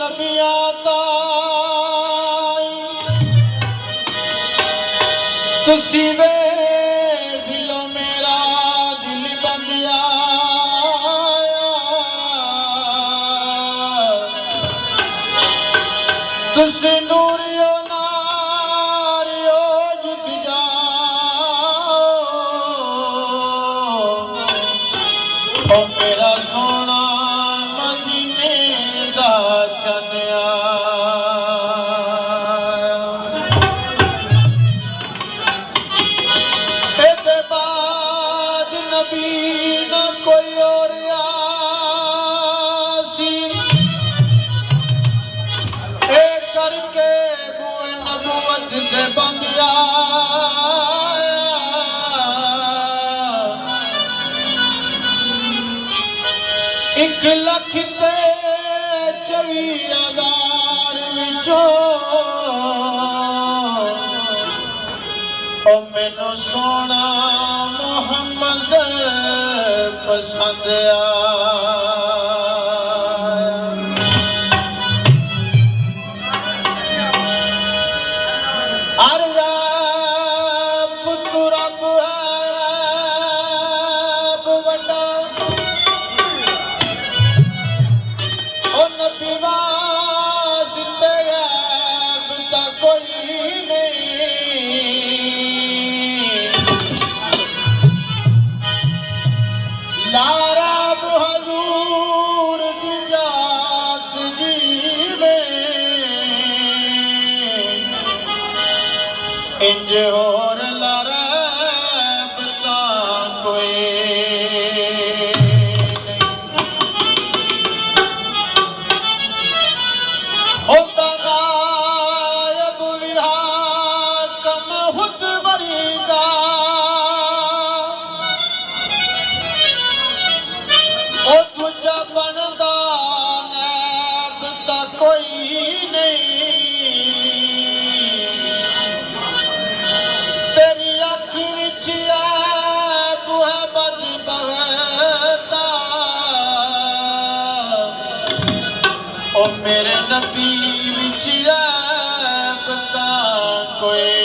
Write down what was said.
नबियां ताई तुसी वेख लो मेरा दिल बंदिया तुसी नूरियो नारियो झुक जाओ ओ मेरा सोना मदीने दा चनिया एदे बाद नबी न कोई और आसी ए करके बुए नबूवत दे बंदिया एक लख ते 24,000 विचों ओ मैनू सोना मोहम्मद पसंद आया पुत्तु रब है रब वड्डा ओ नबी वास्ते ऐब दा कोई नहीं लारब हजूर दी जात जीवे इंज होर लारब दा कोई होता नायब विहाकम खुद वरीदा ओ दूजा बनदा नैब ता कोई नहीं तेरी अख विच ऐब है बदबख्ता ओ मेरे नबी विच ऐब ता कोई